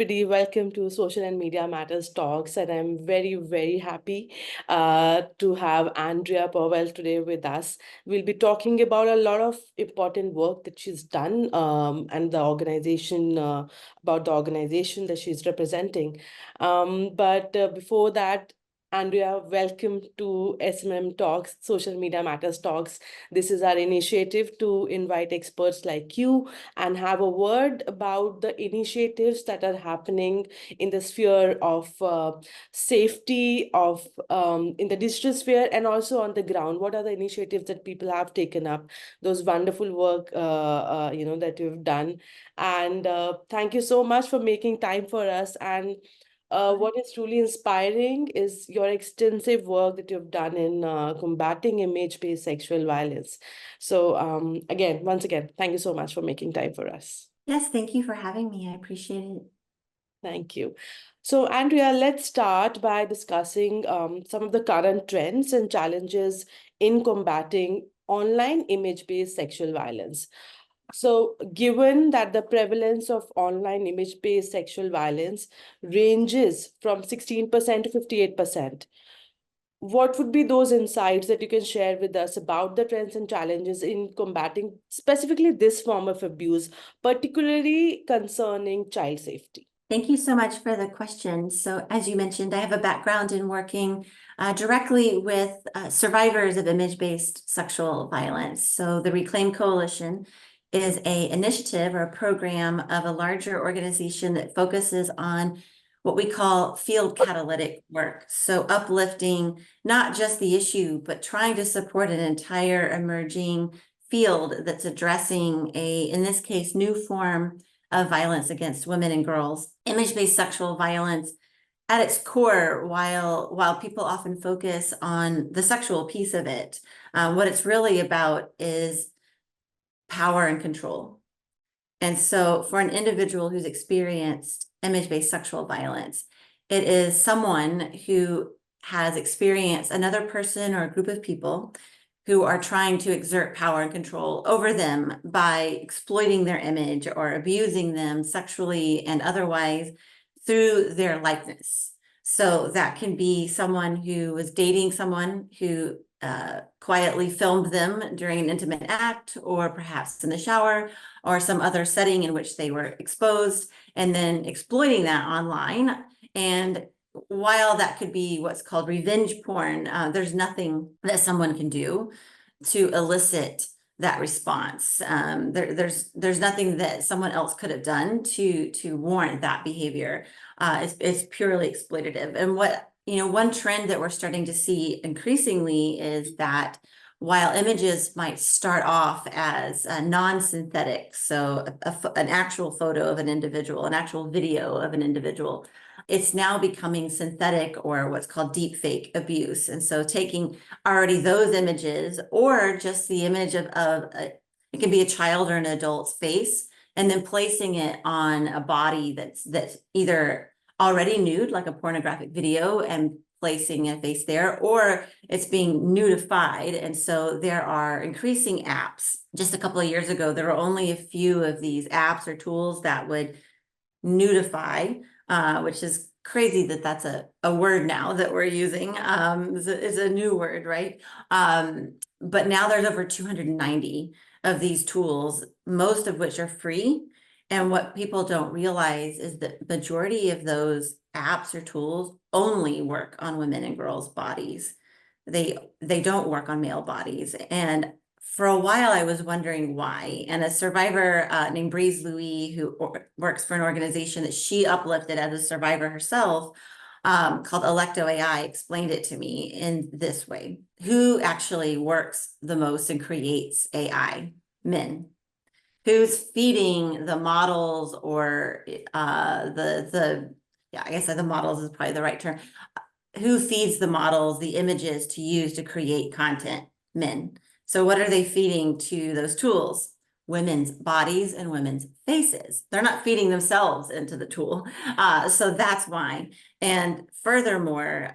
everybody. Welcome to Social and Media Matters Talks. And I'm very, very happy to have Andrea Powell today with us. We'll be talking about a lot of important work that she's done and the organization, about the organization that she's representing. But before that, Andrea, welcome to SMM Talks, Social Media Matters Talks. This is our initiative to invite experts like you and have a word about the initiatives that are happening in the sphere of safety of in the digital sphere and also on the ground. What are the initiatives that people have taken up? Those wonderful work that you've done, and thank you so much for making time for us. And what is truly inspiring is your extensive work that you've done in combating image-based sexual violence. So once again, thank you so much for making time for us. Yes, thank you for having me. I appreciate it. Thank you. So, Andrea, let's start by discussing some of the current trends and challenges in combating online image-based sexual violence. So, given that the prevalence of online image-based sexual violence ranges from 16% to 58%, what would be those insights that you can share with us about the trends and challenges in combating specifically this form of abuse, particularly concerning child safety? Thank you so much for the question. So as you mentioned, I have a background in working directly with survivors of image-based sexual violence. So the Reclaim Coalition is an initiative or a program of a larger organization that focuses on what we call field catalytic work. So uplifting not just the issue, but trying to support an entire emerging field that's addressing in this case, new form of violence against women and girls. Image-based sexual violence at its core, while people often focus on the sexual piece of it, what it's really about is power and control. And so for an individual who's experienced image-based sexual violence, it is someone who has experienced another person or a group of people who are trying to exert power and control over them by exploiting their image or abusing them sexually and otherwise through their likeness. So that can be someone who was dating someone who quietly filmed them during an intimate act, or perhaps in the shower, or some other setting in which they were exposed, and then exploiting that online. And while that could be what's called revenge porn, there's nothing that someone can do to elicit that response. There's nothing that someone else could have done to warrant that behavior. It's purely exploitative. And one trend that we're starting to see increasingly is that while images might start off as non-synthetic, so an actual photo of an individual, an actual video of an individual, it's now becoming synthetic or what's called deep fake abuse. And so taking already those images or just the image of it can be a child or an adult's face, and then placing it on a body that's either already nude, like a pornographic video, and placing a face there, or it's being nudified. And so there are increasing apps. Just a couple of years ago, there were only a few of these apps or tools that would nudify, which is crazy that that's a word now that we're using. It's a new word, right? But now there's over 290 of these tools, most of which are free. And what people don't realize is that the majority of those apps or tools only work on women and girls' bodies. They don't work on male bodies. And for a while, I was wondering why. And a survivor named Breeze Louis, who works for an organization that she uplifted as a survivor herself, called Electo AI, explained it to me in this way. Who actually works the most and creates AI? Men. Who's feeding the models, or I guess the models is probably the right term. Who feeds the models the images to use to create content? Men. So what are they feeding to those tools? Women's bodies and women's faces. They're not feeding themselves into the tool. So that's why. And furthermore,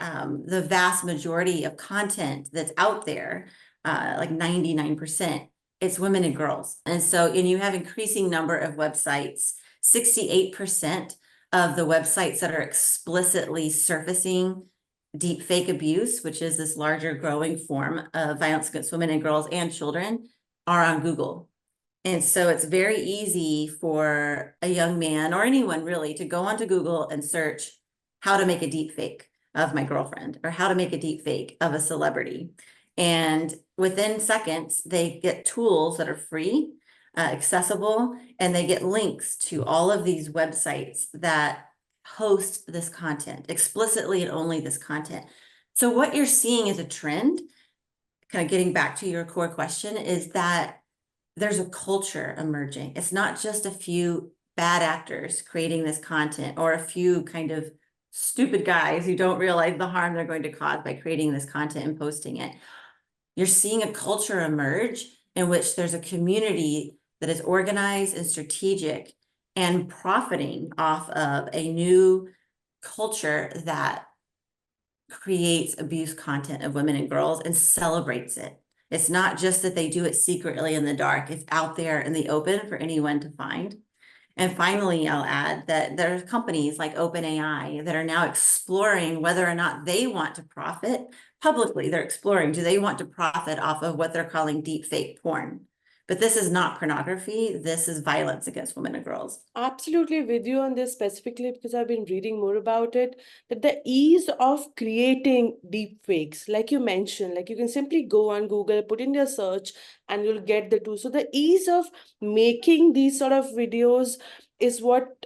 the vast majority of content that's out there, like 99%, it's women and girls. And so, and you have increasing number of websites, 68% of the websites that are explicitly surfacing deep fake abuse, which is this larger growing form of violence against women and girls and children, are on Google. And so it's very easy for a young man or anyone really to go onto Google and search how to make a deep fake of my girlfriend or how to make a deep fake of a celebrity. And within seconds, they get tools that are free, accessible, and they get links to all of these websites that host this content explicitly and only this content. So what you're seeing is a trend, kind of getting back to your core question, is that there's a culture emerging. It's not just a few bad actors creating this content or a few kind of stupid guys who don't realize the harm they're going to cause by creating this content and posting it. You're seeing a culture emerge in which there's a community that is organized and strategic and profiting off of a new culture that creates abuse content of women and girls and celebrates it. It's not just that they do it secretly in the dark, it's out there in the open for anyone to find. And finally, I'll add that there are companies like OpenAI that are now exploring whether or not they want to profit publicly. They're exploring, do they want to profit off of what they're calling deep fake porn? But this is not pornography. This is violence against women and girls. Absolutely with you on this specifically because I've been reading more about it, that the ease of creating deep fakes, like you mentioned, like you can simply go on Google, put in your search, and you'll get the tool. So the ease of making these sort of videos is what,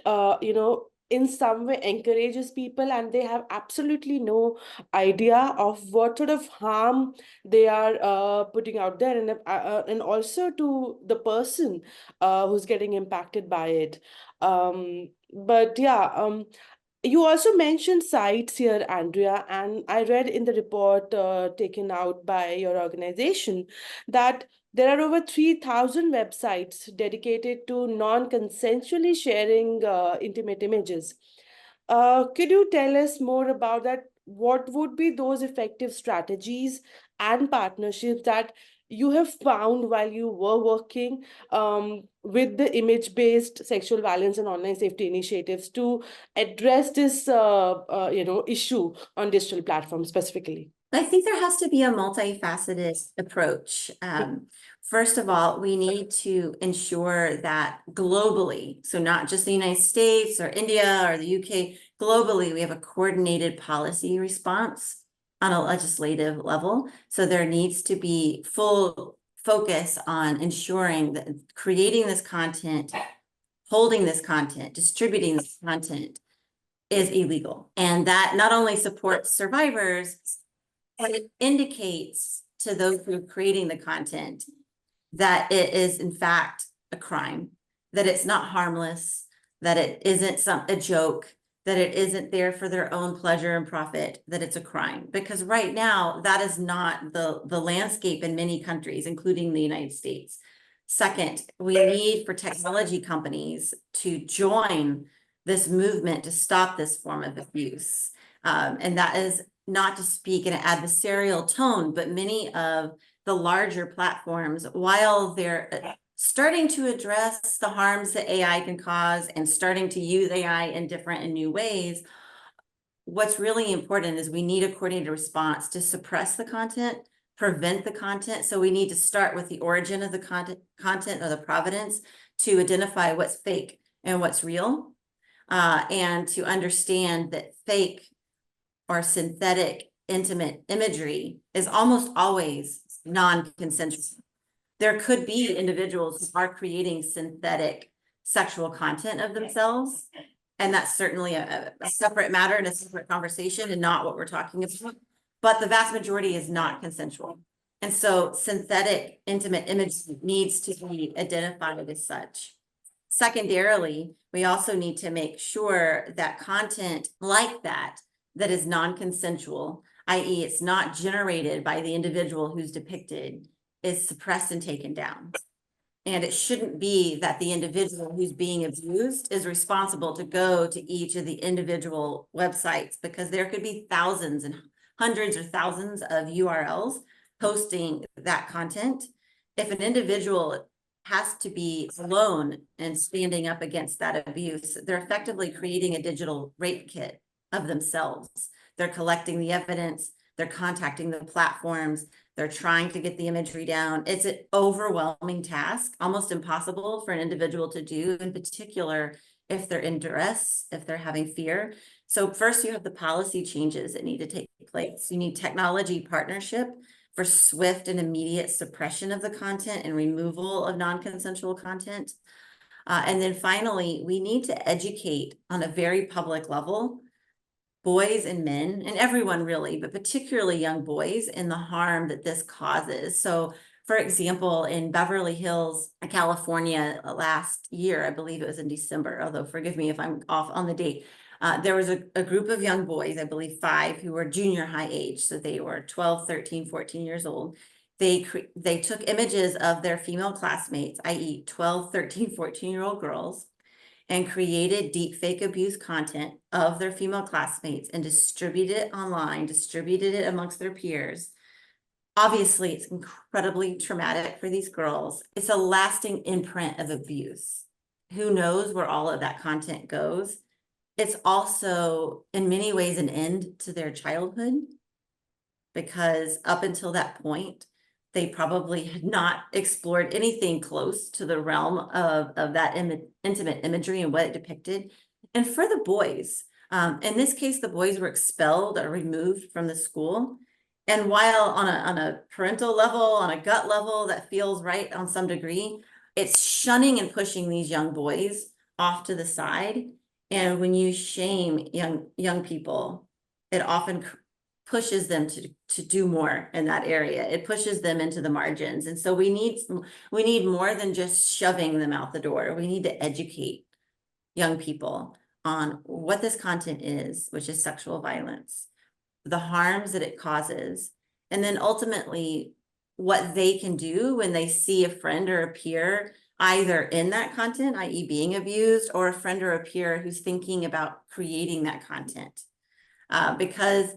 in some way encourages people, and they have absolutely no idea of what sort of harm they are putting out there, and also to the person who's getting impacted by it. But yeah, you also mentioned sites here, Andrea, and I read in the report taken out by your organization that there are over 3,000 websites dedicated to non-consensually sharing intimate images. Could you tell us more about that? What would be those effective strategies and partnerships that you have found while you were working with the image-based sexual violence and online safety initiatives to address this, issue on digital platforms specifically? I think there has to be a multifaceted approach. First of all, we need to ensure that globally, so not just the United States or India or the UK, globally, we have a coordinated policy response on a legislative level. So there needs to be full focus on ensuring that creating this content, holding this content, distributing this content is illegal. And that not only supports survivors, but it indicates to those who are creating the content that it is in fact a crime, that it's not harmless, that it isn't a joke, that it isn't there for their own pleasure and profit, that it's a crime. Because right now, that is not the landscape in many countries, including the United States. Second, we need for technology companies to join this movement to stop this form of abuse. And that is not to speak in an adversarial tone, but many of the larger platforms, while they're starting to address the harms that AI can cause and starting to use AI in different and new ways, what's really important is we need a coordinated response to suppress the content, prevent the content. So we need to start with the origin of the content or the provenance to identify what's fake and what's real, and to understand that fake or synthetic intimate imagery is almost always non-consensual. There could be individuals who are creating synthetic sexual content of themselves, and that's certainly a separate matter and a separate conversation and not what we're talking about. But the vast majority is not consensual. And so synthetic intimate image needs to be identified as such. Secondarily, we also need to make sure that content like that is non-consensual, i.e. it's not generated by the individual who's depicted, is suppressed and taken down. And it shouldn't be that the individual who's being abused is responsible to go to each of the individual websites, because there could be thousands and hundreds or thousands of URLs posting that content. If an individual has to be alone and standing up against that abuse. They're effectively creating a digital rape kit of themselves. They're collecting the evidence, they're contacting the platforms, they're trying to get the imagery down. It's an overwhelming task, almost impossible for an individual to do, in particular if they're in duress, if they're having fear. So first you have the policy changes that need to take place. You need technology partnership for swift and immediate suppression of the content and removal of non-consensual content. And then finally, we need to educate on a very public level boys and men, and everyone really, but particularly young boys, in the harm that this causes. So for example, in Beverly Hills, California, last year, I believe it was in December, although forgive me if I'm off on the date, there was a group of young boys, I believe 5, who were junior high age. So they were 12, 13, 14 years old. They took images of their female classmates, i.e. 12, 13, 14-year-old girls, and created deepfake abuse content of their female classmates and distributed it online, distributed it amongst their peers. Obviously, it's incredibly traumatic for these girls. It's a lasting imprint of abuse. Who knows where all of that content goes? It's also, in many ways, an end to their childhood, because up until that point, they probably had not explored anything close to the realm of that intimate imagery and what it depicted. And for the boys, in this case, the boys were expelled or removed from the school. And while on a parental level, on a gut level, that feels right on some degree, it's shunning and pushing these young boys off to the side. And when you shame young people, it often pushes them to do more in that area. It pushes them into the margins. And so we need more than just shoving them out the door. We need to educate young people on what this content is, which is sexual violence, the harms that it causes, and then ultimately what they can do when they see a friend or a peer either in that content, i.e. being abused, or a friend or a peer who's thinking about creating that content. Because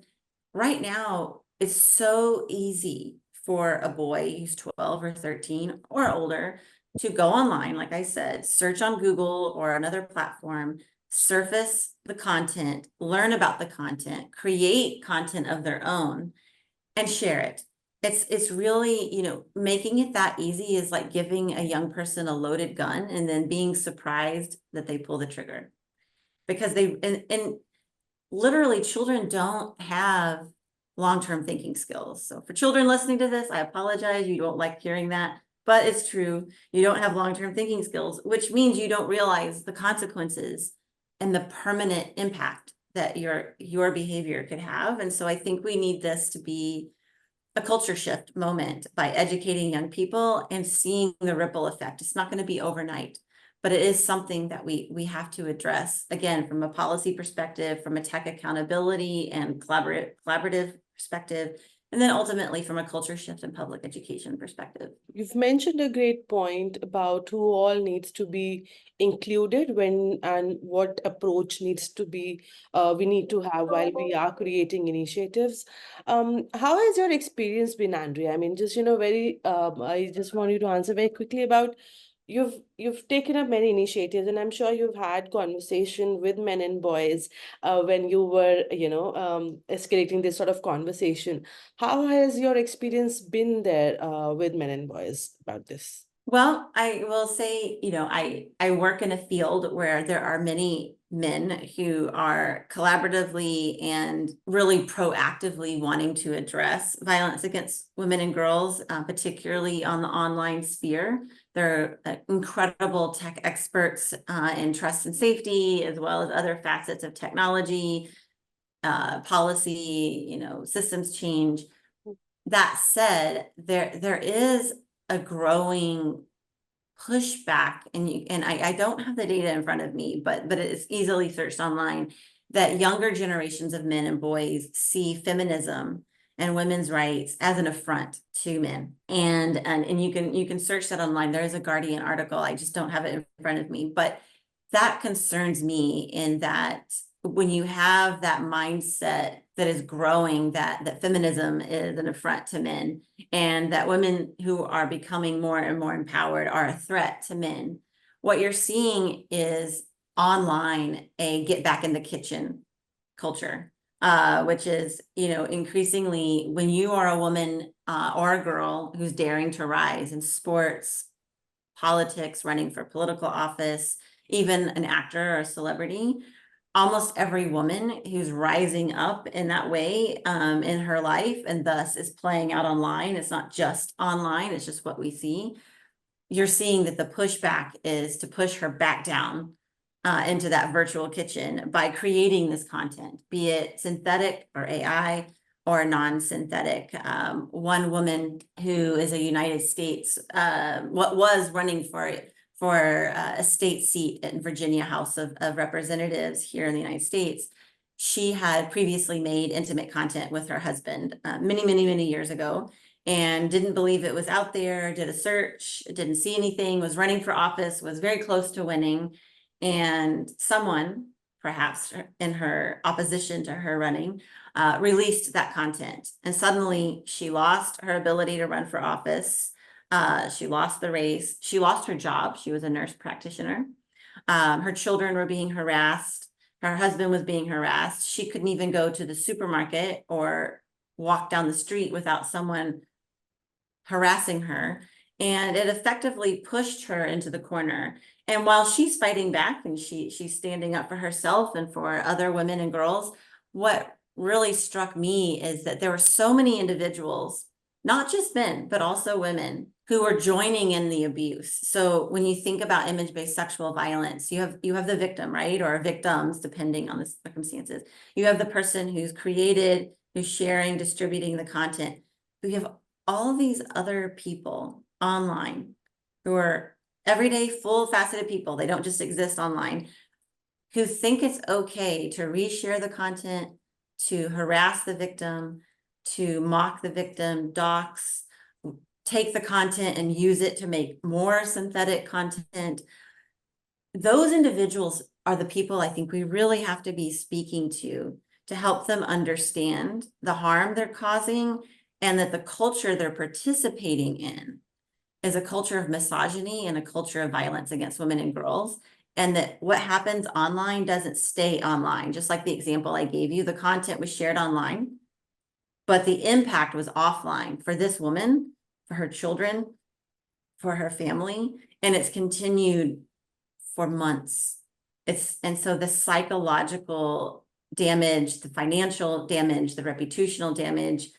right now, it's so easy for a boy who's 12 or 13 or older to go online, like I said, search on Google or another platform, surface the content, learn about the content, create content of their own, and share it. It's really, making it that easy is like giving a young person a loaded gun and then being surprised that they pull the trigger. Because and literally children don't have long-term thinking skills. So for children listening to this, I apologize. You don't like hearing that, but it's true. You don't have long-term thinking skills, which means you don't realize the consequences and the permanent impact that your behavior could have. And so I think we need this to be a culture shift moment by educating young people and seeing the ripple effect. It's not going to be overnight, but it is something that we have to address, again, from a policy perspective, from a tech accountability and collaborative perspective, and then ultimately from a culture shift and public education perspective. You've mentioned a great point about who all needs to be included when and what approach needs to be we need to have while we are creating initiatives. How has your experience been, Andrea? I mean, just I just want you to answer very quickly about you've taken up many initiatives, and I'm sure you've had conversation with men and boys when you were, escalating this sort of conversation. How has your experience been there with men and boys about this? Well, I will say, I work in a field where there are many men who are collaboratively and really proactively wanting to address violence against women and girls, particularly on the online sphere. They're incredible tech experts in trust and safety, as well as other facets of technology, policy, systems change. That said, there is a growing pushback, and I don't have the data in front of me, but it is easily searched online, that younger generations of men and boys see feminism and women's rights as an affront to men. And you can search that online. There is a Guardian article. I just don't have it in front of me, but that concerns me in that when you have that mindset that is growing, that feminism is an affront to men, and that women who are becoming more and more empowered are a threat to men, what you're seeing is online a get back in the kitchen culture, which is, increasingly when you are a woman or a girl who's daring to rise in sports, politics, running for political office, even an actor or a celebrity, almost every woman who's rising up in that way in her life and thus is playing out online. It's not just online, it's just what we see. You're seeing that the pushback is to push her back down into that virtual kitchen by creating this content, be it synthetic or AI or non-synthetic. One woman who is a United States, what was running for a state seat in Virginia House of Representatives here in the United States, she had previously made intimate content with her husband many, many, many years ago, and didn't believe it was out there, did a search, didn't see anything, was running for office, was very close to winning. And someone, perhaps in her opposition to her running, released that content. And suddenly she lost her ability to run for office. She lost the race. She lost her job. She was a nurse practitioner. Her children were being harassed. Her husband was being harassed. She couldn't even go to the supermarket or walk down the street without someone harassing her. And it effectively pushed her into the corner. And while she's fighting back and she's standing up for herself and for other women and girls, what really struck me is that there were so many individuals, not just men, but also women, who were joining in the abuse. So when you think about image-based sexual violence, you have the victim, right? Or victims, depending on the circumstances. You have the person who's created, who's sharing, distributing the content. You have all these other people online who are everyday, full-faceted people. They don't just exist online, who think it's okay to reshare the content, to harass the victim, to mock the victim, dox, take the content and use it to make more synthetic content. Those individuals are the people I think we really have to be speaking to help them understand the harm they're causing, and that the culture they're participating in is a culture of misogyny and a culture of violence against women and girls. And that what happens online doesn't stay online. Just like the example I gave you, the content was shared online, but the impact was offline for this woman, for her children, for her family, and it's continued for months. And so the psychological damage, the financial damage, the reputational damage,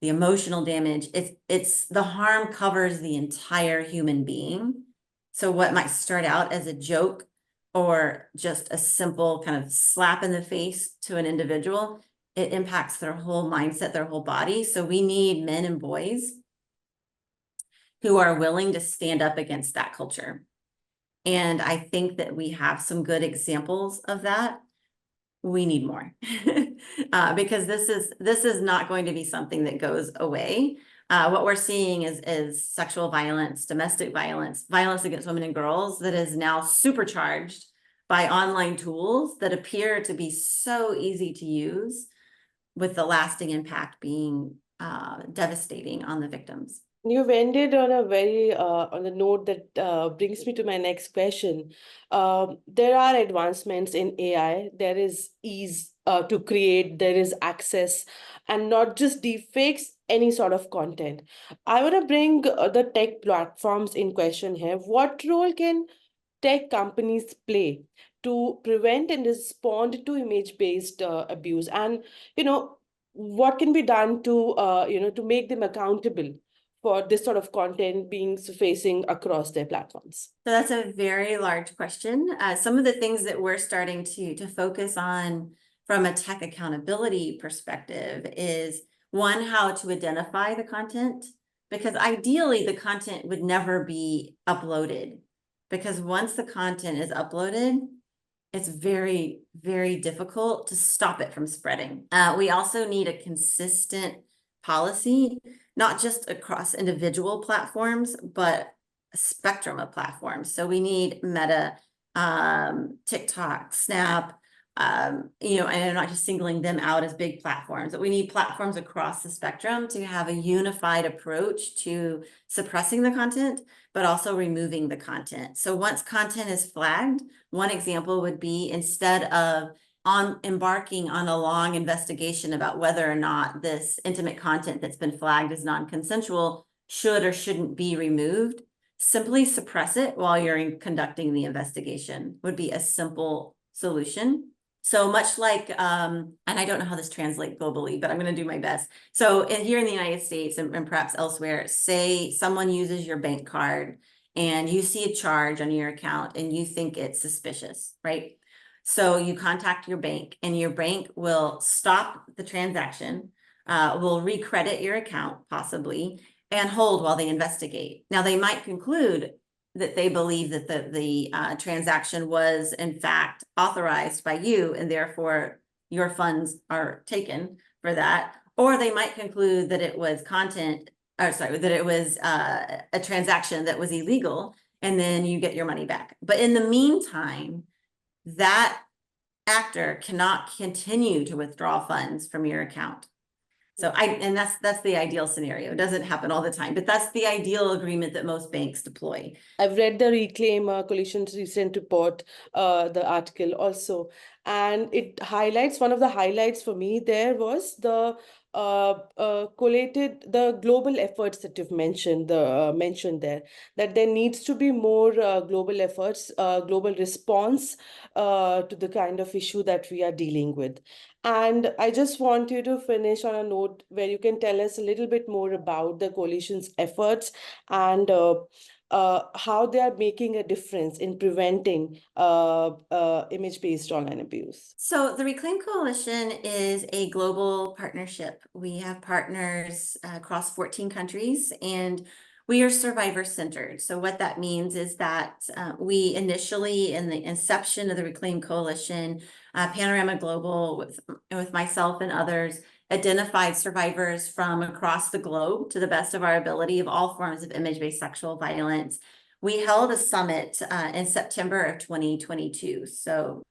the emotional damage, it's the harm covers the entire human being. So what might start out as a joke or just a simple kind of slap in the face to an individual, it impacts their whole mindset, their whole body. So we need men and boys who are willing to stand up against that culture. And I think that we have some good examples of that. We need more because this is not going to be something that goes away. What we're seeing is sexual violence, domestic violence, violence against women and girls that is now supercharged by online tools that appear to be so easy to use, with the lasting impact being devastating on the victims. You've ended on a very on a note that brings me to my next question. There are advancements in AI. There is ease to create. There is access, and not just deepfakes. Any sort of content. I want to bring the tech platforms in question here. What role can tech companies play to prevent and respond to image-based abuse? And what can be done to to make them accountable for this sort of content being surfacing across their platforms? So that's a very large question. Some of the things that we're starting to focus on from a tech accountability perspective is, one, how to identify the content, because ideally the content would never be uploaded, because once the content is uploaded, it's very, very difficult to stop it from spreading. We also need a consistent policy, not just across individual platforms, but a spectrum of platforms. So we need Meta, TikTok, Snap, you know, and I'm not just singling them out as big platforms, but we need platforms across the spectrum to have a unified approach to suppressing the content, but also removing the content. So once content is flagged, one example would be, instead of embarking on a long investigation about whether or not this intimate content that's been flagged as non-consensual should or shouldn't be removed, simply suppress it while you're conducting the investigation would be a simple solution. So much like, and I don't know how this translates globally, but I'm going to do my best. So here in the United States and perhaps elsewhere, say someone uses your bank card and you see a charge on your account and you think it's suspicious, right? So you contact your bank and your bank will stop the transaction, will recredit your account possibly, and hold while they investigate. Now, they might conclude that they believe that the transaction was in fact authorized by you, and therefore your funds are taken for that. Or they might conclude that it was that it was a transaction that was illegal, and then you get your money back. But in the meantime, that actor cannot continue to withdraw funds from your account. So and that's the ideal scenario. It doesn't happen all the time, but that's the ideal agreement that most banks deploy. I've read the Reclaim Coalition's recent report, the article also, and it highlights, one of the highlights for me there was the collated, the global efforts that you've mentioned, mentioned there, that there needs to be more global efforts, global response to the kind of issue that we are dealing with. And I just want you to finish on a note where you can tell us a little bit more about the coalition's efforts and how they are making a difference in preventing image-based online abuse. So the Reclaim Coalition is a global partnership. We have partners across 14 countries, and we are survivor-centered. So what that means is that we initially, in the inception of the Reclaim Coalition, Panorama Global, with myself and others, identified survivors from across the globe, to the best of our ability, of all forms of image-based sexual violence. We held a summit in September of 2022. So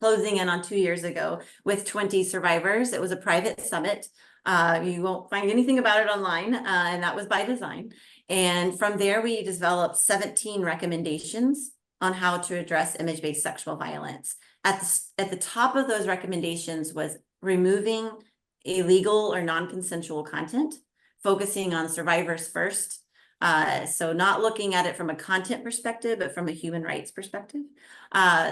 closing in on 2 years ago, with 20 survivors. It was a private summit. You won't find anything about it online, and that was by design. And from there, we developed 17 recommendations on how to address image-based sexual violence. At the top of those recommendations was removing illegal or non-consensual content, focusing on survivors first. So not looking at it from a content perspective, but from a human rights perspective.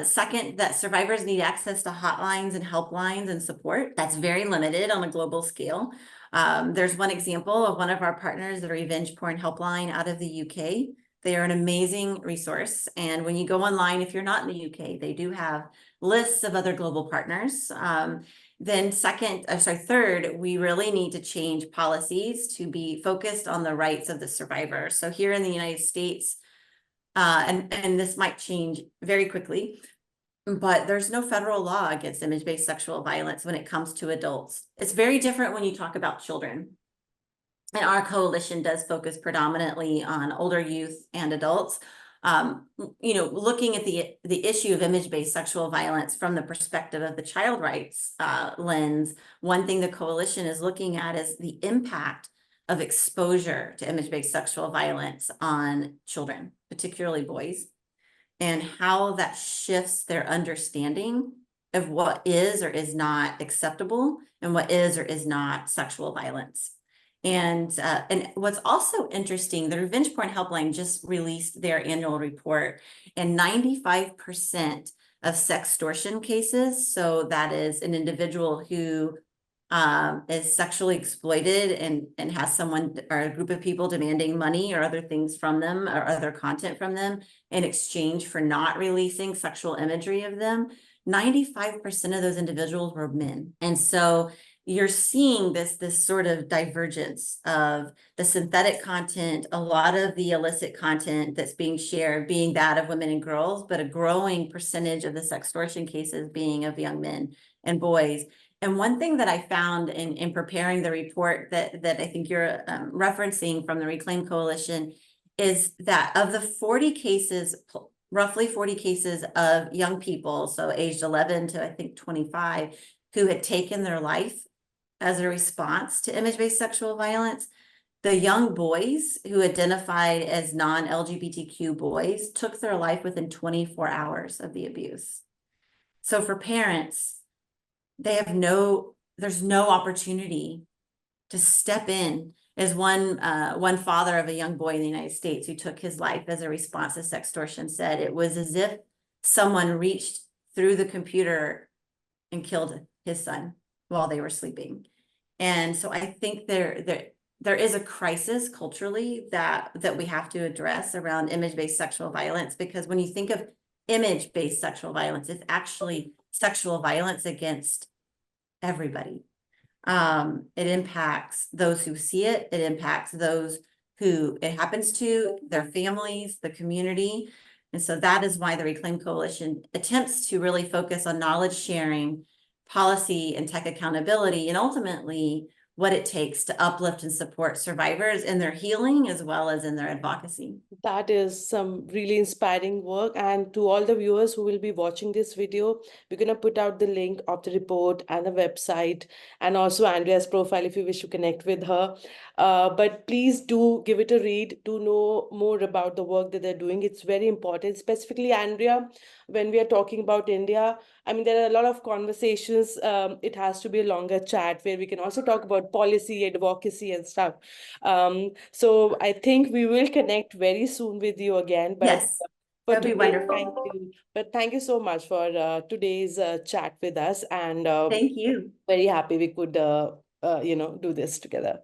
Second, that survivors need access to hotlines and helplines and support. That's very limited on a global scale. There's one example of one of our partners, the Revenge Porn Helpline out of the UK. They are an amazing resource. And when you go online, if you're not in the UK, they do have lists of other global partners. Then third, we really need to change policies to be focused on the rights of the survivor. So here in the United States, and this might change very quickly, but there's no federal law against image-based sexual violence when it comes to adults. It's very different when you talk about children. And our coalition does focus predominantly on older youth and adults. You know, looking at the issue of image-based sexual violence from the perspective of the child rights lens, one thing the coalition is looking at is the impact of exposure to image-based sexual violence on children, particularly boys, and how that shifts their understanding of what is or is not acceptable and what is or is not sexual violence. And what's also interesting, the Revenge Porn Helpline just released their annual report, and 95% of sextortion cases, so that is an individual who is sexually exploited and has someone or a group of people demanding money or other things from them or other content from them in exchange for not releasing sexual imagery of them, 95% of those individuals were men. And so you're seeing this sort of divergence of the synthetic content, a lot of the illicit content that's being shared being that of women and girls, but a growing percentage of the sextortion cases being of young men and boys. And one thing that I found in preparing the report that I think you're referencing from the Reclaim Coalition is that of the 40 cases roughly 40 cases of young people, so aged 11 to I think 25, who had taken their life as a response to image-based sexual violence. The young boys who identified as non-LGBTQ boys took their life within 24 hours of the abuse. So for parents, there's no opportunity to step in. As one father of a young boy in the United States who took his life as a response to sextortion said, it was as if someone reached through the computer and killed his son while they were sleeping. And so I think there is a crisis culturally that we have to address around image-based sexual violence, because when you think of image-based sexual violence, it's actually sexual violence against everybody. It impacts those who see it. It impacts those who it happens to, their families, the community. And so that is why the Reclaim Coalition attempts to really focus on knowledge sharing, policy and tech accountability, and ultimately what it takes to uplift and support survivors in their healing as well as in their advocacy. That is some really inspiring work. And to all the viewers who will be watching this video, we're going to put out the link of the report and the website, and also Andrea's profile if you wish to connect with her. But please do give it a read to know more about the work that they're doing. It's very important, specifically, Andrea, when we are talking about India. I mean, there are a lot of conversations. It has to be a longer chat where we can also talk about policy, advocacy, and stuff. So I think we will connect very soon with you again. But Yes, for that'd be today, wonderful. thank you. But thank you so much for today's chat with us, and Thank you. very happy we could do this together.